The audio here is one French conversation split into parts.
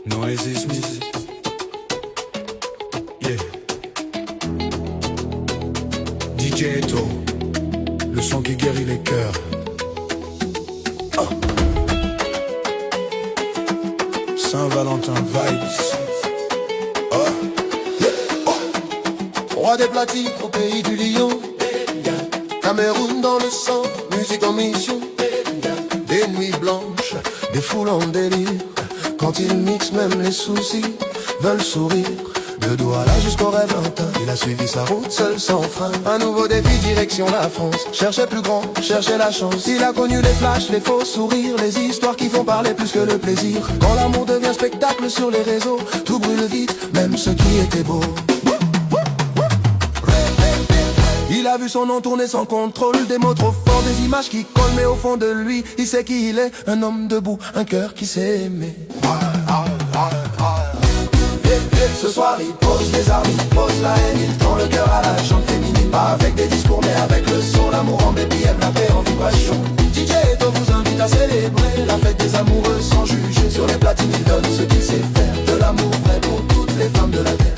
Noesis Music. Yeah. DJ Eto, le son qui guérit les cœurs. Oh. Saint-Valentin Vibes. Oh. Yeah. Oh. Roi des platines au pays du lion. Cameroun dans le sang, musique en mission. Des nuits blanches, des foules en délire. Quand il mixe, même les soucis veulent sourire. De Douala jusqu'au rêve lointain, il a suivi sa route seul sans frein. Un nouveau défi, direction la France. Cherchez plus grand, cherchez la chance. Il a connu les flashs, les faux sourires, les histoires qui font parler plus que le plaisir. Quand l'amour devient spectacle sur les réseaux, tout brûle vite, même ce qui était beau. Il a vu son nom tourner sans contrôle, des mots trop forts, des images qui collent, mais au fond de lui, il sait qui il est, un homme debout, un cœur qui sait aimer. Ce soir il pose les armes, il pose la haine, il tend le cœur à la chante féminine. Pas avec des discours mais avec le son, l'amour en baby aime la paix en vibration. DJ Eto vous invite à célébrer la fête des amoureux sans juger. Sur les platines il donne ce qu'il sait faire, de l'amour vrai pour toutes les femmes de la terre.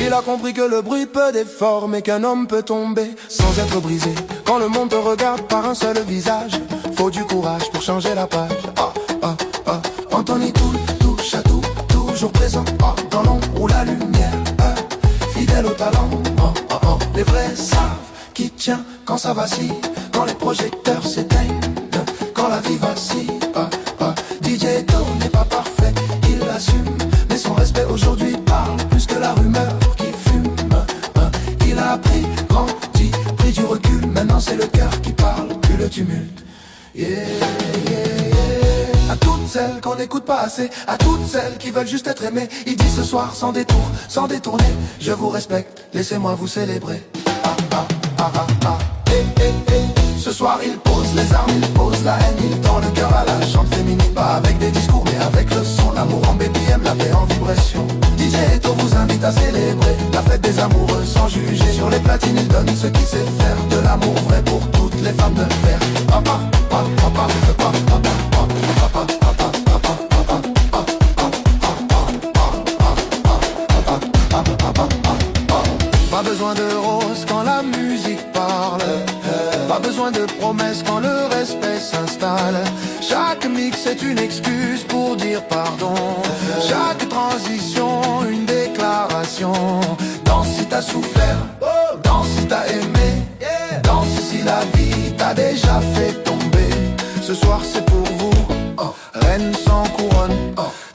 Il a compris que le bruit peut déformer, qu'un homme peut tomber sans être brisé. Quand le monde te regarde par un seul visage, faut du courage pour changer la page. Anthony Toole touche à tout, toujours présent dans l'ombre ou la lumière, fidèle au talent. Les vrais savent qui tient quand ça vacille, quand les projecteurs s'éteignent, quand la vie vacille. DJ Eto n'est pas parfait, il l'assume, mais son respect aujourd'hui parle plus que la rumeur qui fume. Il a appris, grandi, pris du recul, maintenant c'est le cœur qui parle, plus le tumulte. À toutes celles qu'on n'écoute pas assez, à toutes celles qui veulent juste être aimées, il dit ce soir sans détour, sans détourner, je vous respecte, laissez-moi vous célébrer. Ce soir il pose les armes, il pose la haine, il tend le cœur à la chante féminine. Pas avec des discours mais avec le son, l'amour en baby aime la paix en vibration. DJ Eto vous invite à célébrer la fête des amoureux sans juger. Sur les platines il donne ce qu'il sait faire, de l'amour vrai pour toutes les femmes de terre. Pas besoin de roses quand la musique parle, pas besoin de promesses quand le respect s'installe. Chaque mix est une excuse pour dire pardon, chaque transition une déclaration. Danse si t'as souffert, danse si t'as aimé, danse si la vie t'a déjà fait tomber. Ce soir c'est pour vous, reine sans couronne,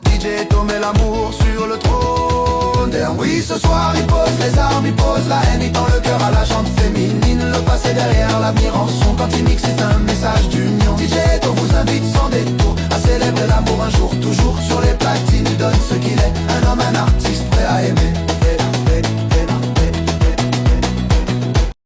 DJ Eto met l'amour sur le trône. Oui, ce soir il pose les armes, il pose la haine, il tend le cœur à la chante féminine. Le passé derrière, l'avenir en son, quand il mixe c'est un message d'union. DJ Eto vous invite sans détour à célébrer l'amour un jour, toujours sur les